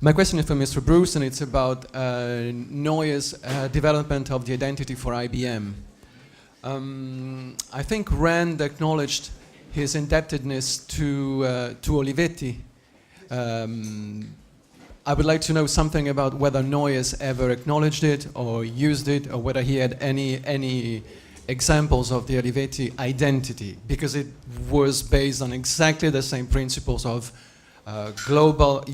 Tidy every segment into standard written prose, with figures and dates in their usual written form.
My question is for Mr. Bruce, and it's about Neuer's development of the identity for IBM. I think Rand acknowledged his indebtedness to Olivetti. I would like to know something about whether Neuer's ever acknowledged it or used it, or whether he had any examples of the Olivetti identity, because it was based on exactly the same principles of global,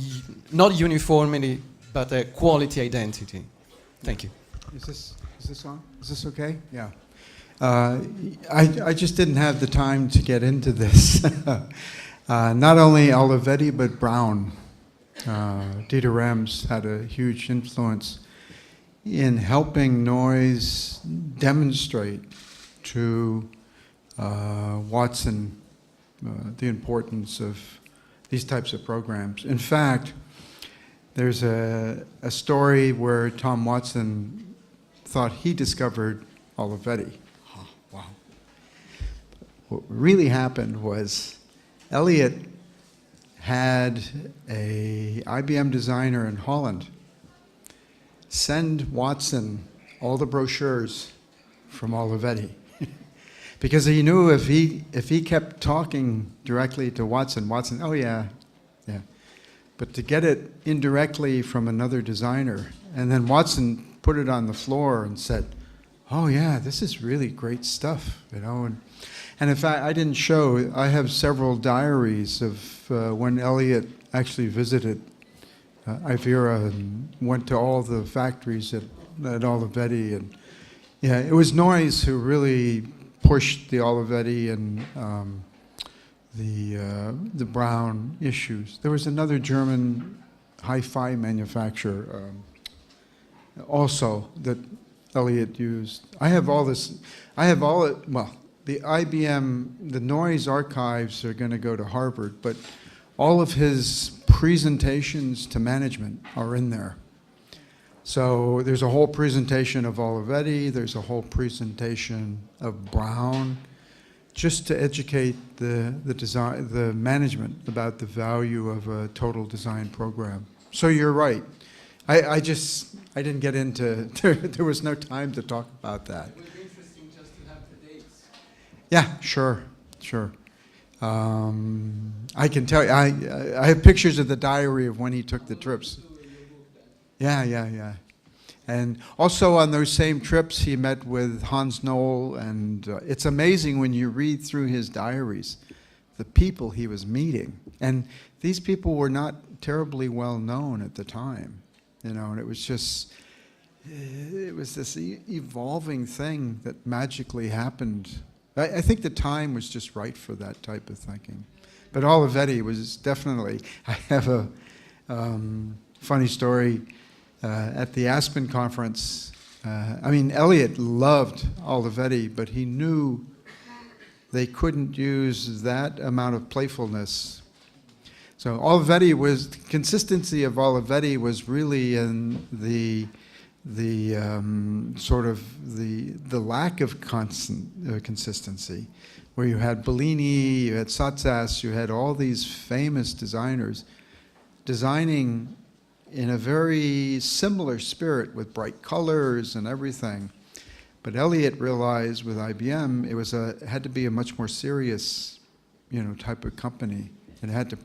not uniformity, but a quality identity. Thank you. Is this on? Is this okay? Yeah. I just didn't have the time to get into this. Not only Olivetti, but Brown. Dieter Rams had a huge influence in helping Noyes demonstrate to Watson the importance of these types of programs. In fact, there's a story where Tom Watson thought he discovered Olivetti. Oh, wow. What really happened was Elliot had a IBM designer in Holland send Watson all the brochures from Olivetti. Because he knew if he kept talking directly to Watson, oh yeah. But to get it indirectly from another designer, and then Watson put it on the floor and said, oh yeah, this is really great stuff, you know. And in fact, I didn't show, I have several diaries of when Elliot actually visited Ivrea and went to all the factories at Olivetti. And yeah, it was Noyes who really pushed the Olivetti and the Brown issues. There was another German hi-fi manufacturer also that Elliot used. I have all this, well, the IBM, the Noyes archives are going to go to Harvard, but all of his presentations to management are in there. So there's a whole presentation of Olivetti, there's a whole presentation of Brown, just to educate the management about the value of a total design program. So you're right. I didn't get into, there was no time to talk about that. It would be interesting just to have the dates. Yeah, sure. I can tell you, I have pictures of the diary of when he took the trips. Yeah. And also on those same trips, he met with Hans Knoll, and it's amazing when you read through his diaries, the people he was meeting. And these people were not terribly well known at the time, you know, and it was just, it was this evolving thing that magically happened. I think the time was just right for that type of thinking. But Olivetti was definitely, I have a funny story. At the Aspen conference, I mean, Elliot loved Olivetti, but he knew they couldn't use that amount of playfulness. So Olivetti was, the consistency of Olivetti was really in the sort of the lack of consistency, where you had Bellini, you had Satsas, you had all these famous designers designing in a very similar spirit with bright colors and everything. But Elliot realized with IBM, it had to be a much more serious, you know, type of company. It had to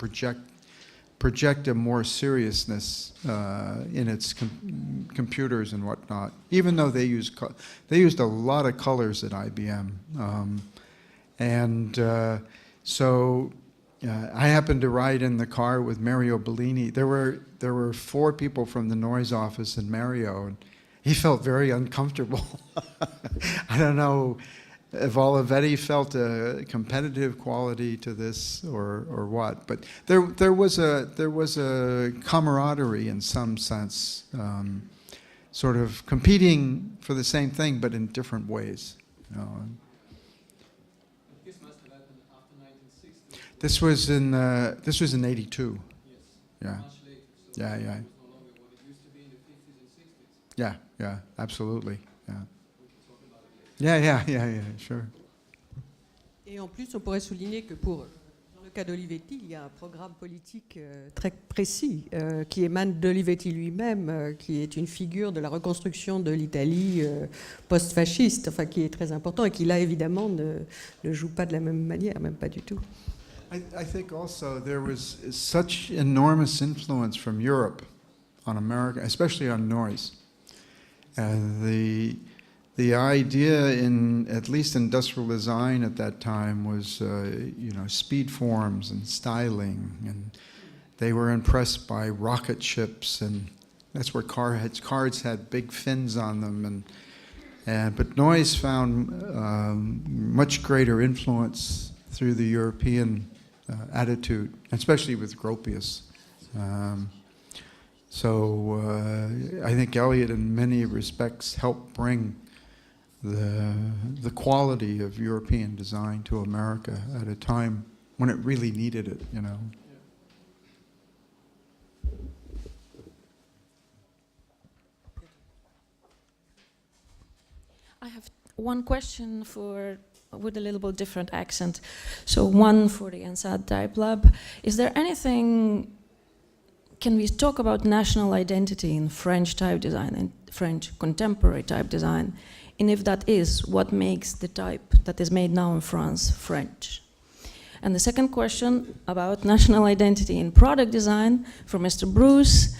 project a more seriousness in its computers and whatnot. Even though they used a lot of colors at IBM, so I happened to ride in the car with Mario Bellini. There were 4 people from the Noyes office and Mario, and he felt very uncomfortable. I don't know if Olivetti felt a competitive quality to this or what, but there was a camaraderie in some sense, sort of competing for the same thing but in different ways. You know. This must have happened after 1960. This was in '82. Yes. Yeah. Much later. So Yeah. it was no longer what it used to be in the 50s and 60s. Yeah, absolutely. Yeah. We can talk about it later. Yeah, sure. Et en plus, on pourrait souligner que pour, dans le cas d'Olivetti, il y a un programme politique très précis qui émane d'Olivetti lui-même, qui est une figure de la reconstruction de l'Italie post-fasciste, enfin qui est très important et qui là évidemment ne joue pas de la même manière, même pas du tout. I think also there was such enormous influence from Europe on America, especially on noise. The idea in at least industrial design at that time was, speed forms and styling, and they were impressed by rocket ships, and that's where cars had big fins on them, but noise found much greater influence through the European attitude, especially with Gropius. I think Eliot, in many respects, helped bring the quality of European design to America at a time when it really needed it, you know. I have one question with a little bit different accent. So one for the Ansad Type Lab. Is there anything, can we talk about national identity in French type design and French contemporary type design? And if that is, what makes the type that is made now in France French? And the second question about national identity in product design for Mr. Bruce.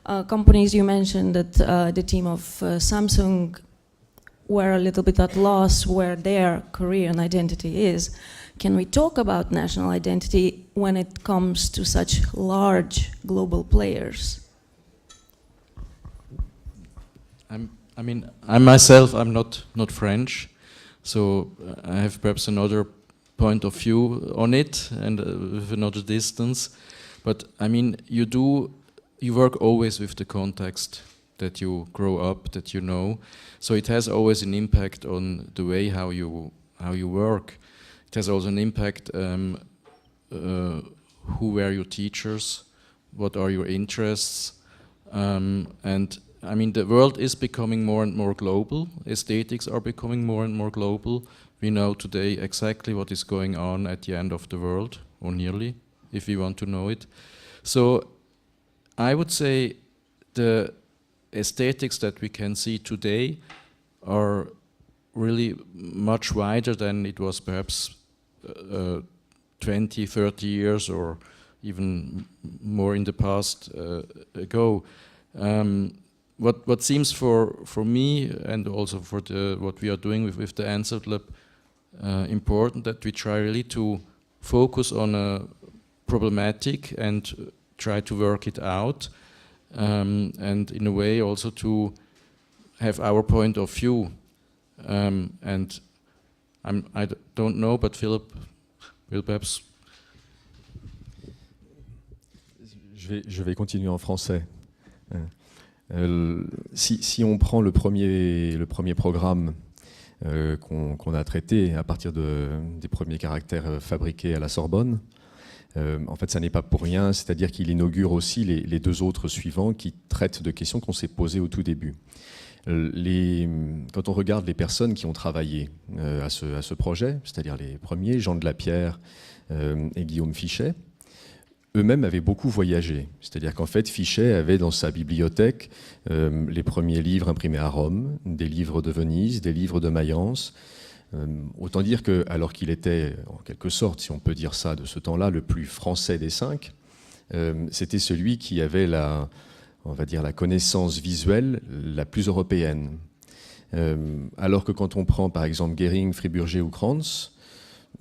Companies, you mentioned that the team of Samsung were a little bit at loss where their Korean identity is. Can we talk about national identity when it comes to such large global players? I myself, I'm not French, so I have perhaps another point of view on it and with another distance. But I mean, you work always with the context that you grow up, that you know. So it has always an impact on the way how you work. It has also an impact. Who were your teachers? What are your interests? And I mean, the world is becoming more and more global. Aesthetics are becoming more and more global. We know today exactly what is going on at the end of the world, or nearly, if we want to know it. So I would say the aesthetics that we can see today are really much wider than it was perhaps 20, 30 years or even more in the past ago. What seems for me and also for what we are doing with the Ansad Lab important, that we try really to focus on a problematic and try to work it out, and in a way also to have our point of view. And I don't know, but Philip will perhaps. Je vais continuer en français. Si on prend le premier programme qu'on a traité à partir des premiers caractères fabriqués à la Sorbonne, en fait, ça n'est pas pour rien, c'est-à-dire qu'il inaugure aussi les deux autres suivants qui traitent de questions qu'on s'est posées au tout début. Quand on regarde les personnes qui ont travaillé à ce projet, c'est-à-dire les premiers, Jean de la Pierre et Guillaume Fichet, eux-mêmes avaient beaucoup voyagé. C'est-à-dire qu'en fait, Fichet avait dans sa bibliothèque les premiers livres imprimés à Rome, des livres de Venise, des livres de Mayence. Autant dire que, alors qu'il était, en quelque sorte, si on peut dire ça, de ce temps-là, le plus français des cinq, c'était celui qui avait la connaissance visuelle la plus européenne. Alors que quand on prend, par exemple, Gehring, Friburger ou Krantz,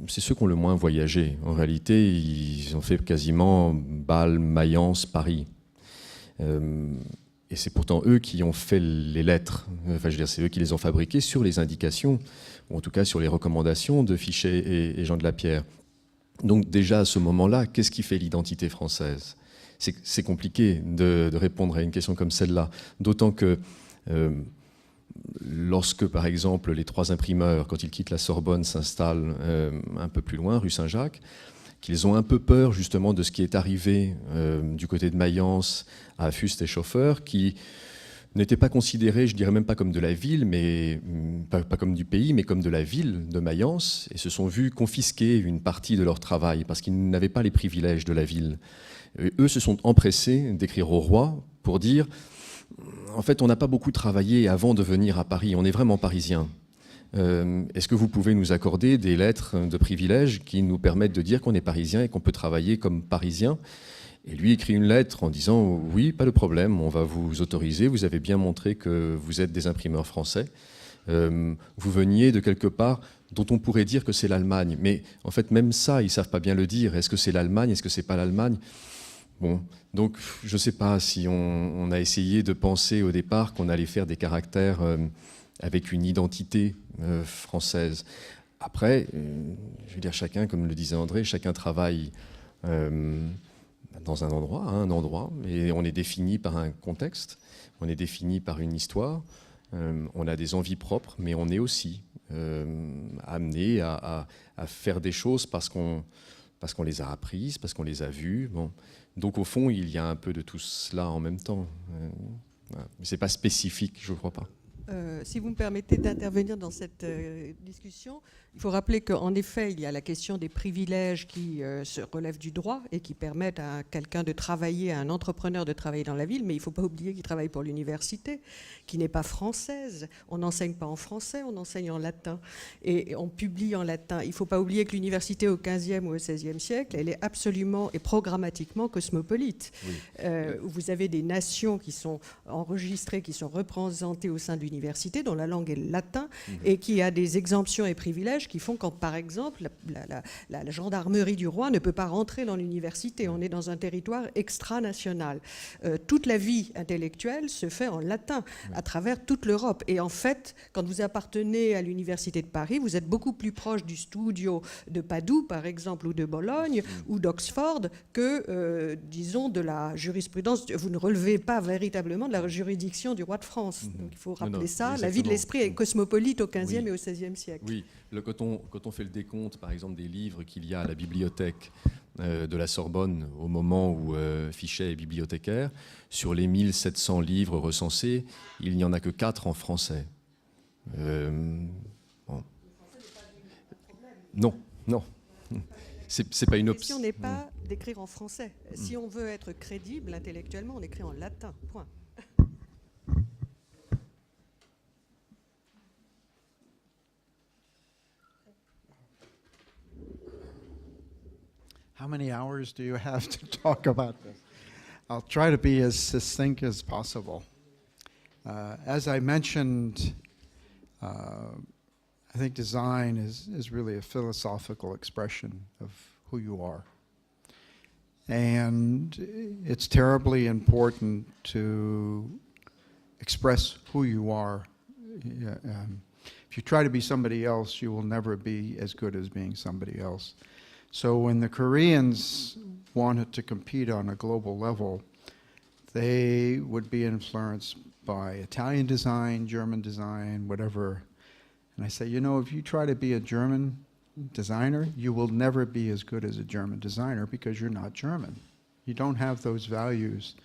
c'est ceux qui ont le moins voyagé. En réalité, ils ont fait quasiment Bâle, Mayence, Paris. Et c'est pourtant eux qui ont fait les lettres. Enfin, je veux dire, c'est eux qui les ont fabriquées sur les indications, ou en tout cas sur les recommandations de Fichet et Jean de la Pierre. Donc déjà, à ce moment-là, qu'est-ce qui fait l'identité française ? C'est compliqué de répondre à une question comme celle-là. D'autant que lorsque, par exemple, les trois imprimeurs, quand ils quittent la Sorbonne, s'installent un peu plus loin, rue Saint-Jacques, qu'ils ont un peu peur justement de ce qui est arrivé du côté de Mayence à Fuste et Chauffeur, qui n'était pas considéré, je dirais même pas comme de la ville, mais pas comme du pays, mais comme de la ville de Mayence, et se sont vus confisquer une partie de leur travail parce qu'ils n'avaient pas les privilèges de la ville. Et eux se sont empressés d'écrire au roi pour dire en fait, on n'a pas beaucoup travaillé avant de venir à Paris, on est vraiment parisiens. Est-ce que vous pouvez nous accorder des lettres de privilèges qui nous permettent de dire qu'on est parisien et qu'on peut travailler comme parisien? Et lui écrit une lettre en disant « Oui, pas de problème, on va vous autoriser, vous avez bien montré que vous êtes des imprimeurs français. Vous veniez de quelque part dont on pourrait dire que c'est l'Allemagne. » Mais en fait, même ça, ils ne savent pas bien le dire. Est-ce que c'est l'Allemagne? Est-ce que c'est pas l'Allemagne? Bon, donc je ne sais pas si on a essayé de penser au départ qu'on allait faire des caractères avec une identité française. Après, je veux dire, chacun, comme le disait André, chacun travaille dans un endroit, et on est défini par un contexte, on est défini par une histoire, on a des envies propres, mais on est aussi amené à faire des choses parce qu'on les a apprises, parce qu'on les a vues. Bon. Donc au fond, il y a un peu de tout cela en même temps. Voilà. Mais ce n'est pas spécifique, je ne crois pas. Si vous me permettez d'intervenir dans cette discussion, il faut rappeler qu'en effet, il y a la question des privilèges qui se relèvent du droit et qui permettent à quelqu'un de travailler, à un entrepreneur de travailler dans la ville, mais il ne faut pas oublier qu'il travaille pour l'université, qui n'est pas française. On n'enseigne pas en français, on enseigne en latin et on publie en latin. Il ne faut pas oublier que l'université au XVe ou au XVIe siècle, elle est absolument et programmatiquement cosmopolite. Oui. Vous avez des nations qui sont enregistrées, qui sont représentées au sein de l'université, dont la langue est le latin, et qui a des exemptions et privilèges qui font quand, par exemple, la gendarmerie du roi ne peut pas rentrer dans l'université. On est dans un territoire extranational. Toute la vie intellectuelle se fait en latin à travers toute l'Europe. Et en fait, quand vous appartenez à l'université de Paris, vous êtes beaucoup plus proche du studio de Padoue, par exemple, ou de Bologne, ou d'Oxford, que, disons, de la jurisprudence. Vous ne relevez pas véritablement de la juridiction du roi de France. Donc il faut rappeler ça. Exactement. La vie de l'esprit est cosmopolite au XVe et au XVIe siècle. Oui, quand on fait le décompte, par exemple, des livres qu'il y a à la bibliothèque de la Sorbonne au moment où Fichet est bibliothécaire, sur les 1700 livres recensés, il n'y en a que 4 en français. Bon. Non. C'est pas une option. La question n'est pas d'écrire en français. Si on veut être crédible intellectuellement, on écrit en latin. Point. How many hours do you have to talk about this? I'll try to be as succinct as possible. As I mentioned, I think design is really a philosophical expression of who you are. And it's terribly important to express who you are. If you try to be somebody else, you will never be as good as being somebody else. So when the Koreans wanted to compete on a global level, they would be influenced by Italian design, German design, whatever. And I say, you know, if you try to be a German designer, you will never be as good as a German designer because you're not German. You don't have those values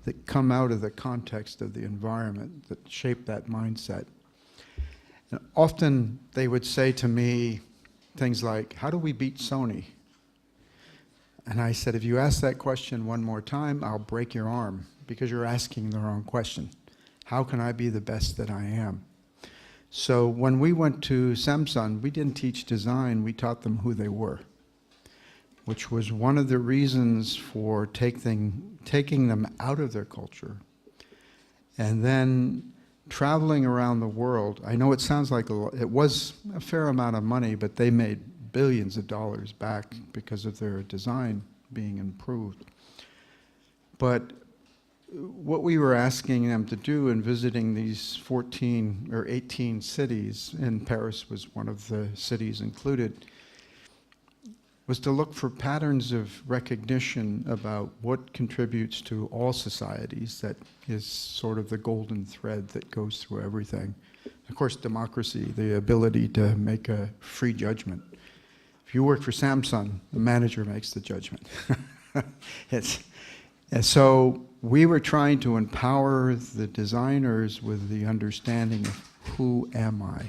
that come out of the context of the environment that shape that mindset. And often they would say to me things like, how do we beat Sony? And I said, if you ask that question one more time, I'll break your arm because you're asking the wrong question. How can I be the best that I am? So when we went to Samsung, we didn't teach design, we taught them who they were, which was one of the reasons for taking them out of their culture and then traveling around the world. I know it sounds like it was a fair amount of money, but they made billions of dollars back because of their design being improved. But what we were asking them to do in visiting these 14 or 18 cities, and Paris was one of the cities included, was to look for patterns of recognition about what contributes to all societies. That is sort of the golden thread that goes through everything. Of course, democracy, the ability to make a free judgment. If you work for Samsung, the manager makes the judgment. And so we were trying to empower the designers with the understanding of who am I.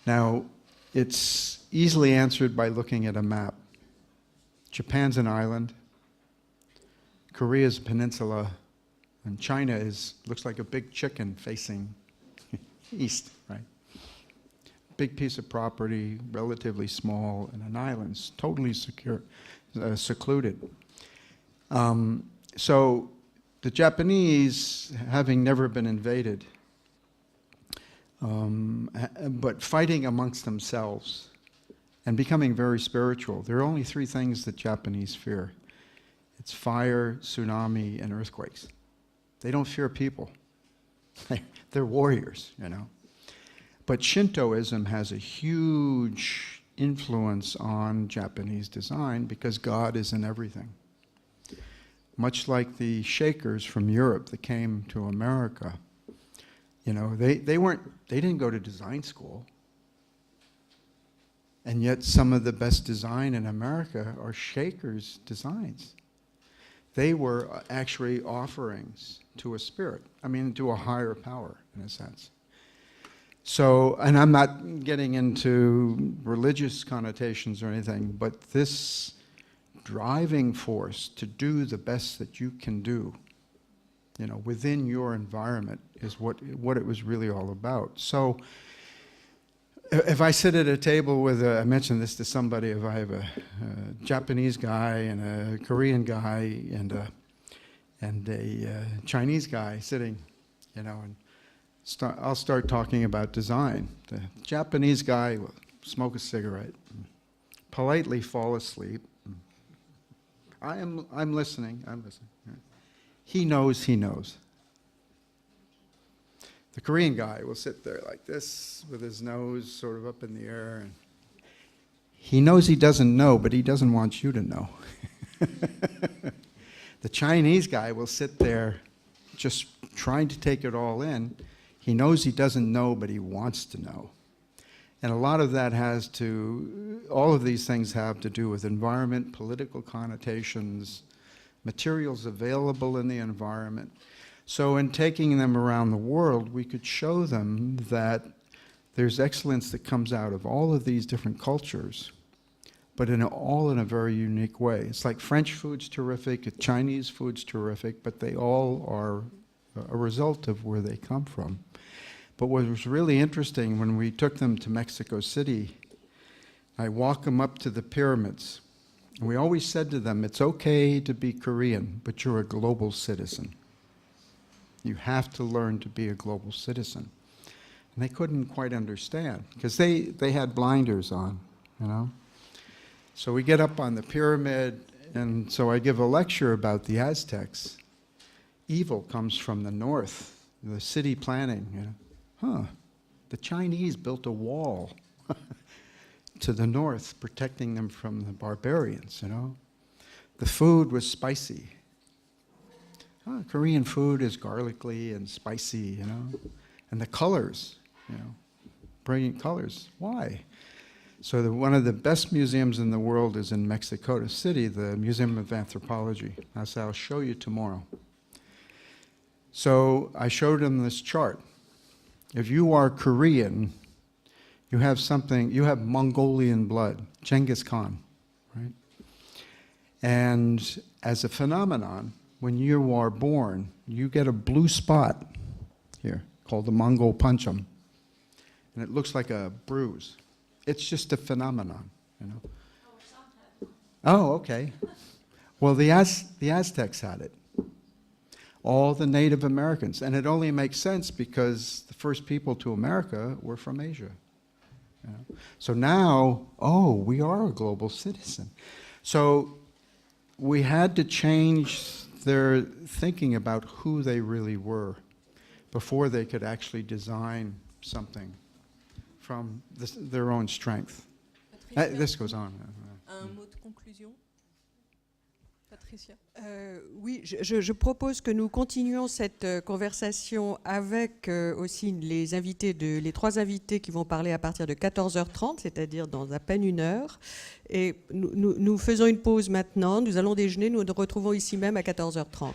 Now, it's easily answered by looking at a map. Japan's an island, Korea's a peninsula, and China looks like a big chicken facing east, right? Big piece of property, relatively small, and an island, totally secure, secluded. So the Japanese, having never been invaded, but fighting amongst themselves and becoming very spiritual. There are only three things that Japanese fear. It's fire, tsunami, and earthquakes. They don't fear people. They're warriors, you know. But Shintoism has a huge influence on Japanese design because God is in everything. Much like the Shakers from Europe that came to America. You know, they didn't go to design school. And yet some of the best design in America are Shakers' designs. They were actually offerings to a spirit. I mean, to a higher power, in a sense. So, and I'm not getting into religious connotations or anything, but this driving force to do the best that you can do, you know, within your environment is what it was really all about. So if I sit at a table with I mentioned this to somebody, if I have a Japanese guy and a Korean guy and a Chinese guy sitting, you know, and I'll start talking about design. The Japanese guy will smoke a cigarette, politely fall asleep. I'm listening. He knows. The Korean guy will sit there like this with his nose sort of up in the air. And he knows he doesn't know, but he doesn't want you to know. The Chinese guy will sit there just trying to take it all in. He knows he doesn't know, but he wants to know. And a lot of that all of these things have to do with environment, political connotations, materials available in the environment. So in taking them around the world, we could show them that there's excellence that comes out of all of these different cultures, but all in a very unique way. It's like French food's terrific, Chinese food's terrific, but they all are a result of where they come from. But what was really interesting, when we took them to Mexico City, I walked them up to the pyramids. And we always said to them, it's okay to be Korean, but you're a global citizen. You have to learn to be a global citizen. And they couldn't quite understand, because they had blinders on, you know. So we get up on the pyramid, and so I give a lecture about the Aztecs. Evil comes from the north, the city planning, you know. The Chinese built a wall to the north, protecting them from the barbarians, you know. The food was spicy. Korean food is garlicky and spicy, you know. And the colors, you know, brilliant colors. Why? So one of the best museums in the world is in Mexico City, the Museum of Anthropology. As I'll show you tomorrow. So I showed them this chart. If you are Korean, you have Mongolian blood, Genghis Khan, right? And as a phenomenon, when you are born, you get a blue spot here called the Mongol Punchum, and it looks like a bruise. It's just a phenomenon, you know. Oh, okay. Well, the Aztecs had it. All the Native Americans. And it only makes sense because the first people to America were from Asia. You know? So now, we are a global citizen. So we had to change their thinking about who they really were before they could actually design something from their own strength. This goes on. Un mot de conclusion? Patricia? Oui, je propose que nous continuions cette conversation avec aussi les trois invités qui vont parler à partir de 14h30, c'est-à-dire dans à peine une heure. Et nous faisons une pause maintenant, nous allons déjeuner, nous nous retrouvons ici même à 14h30.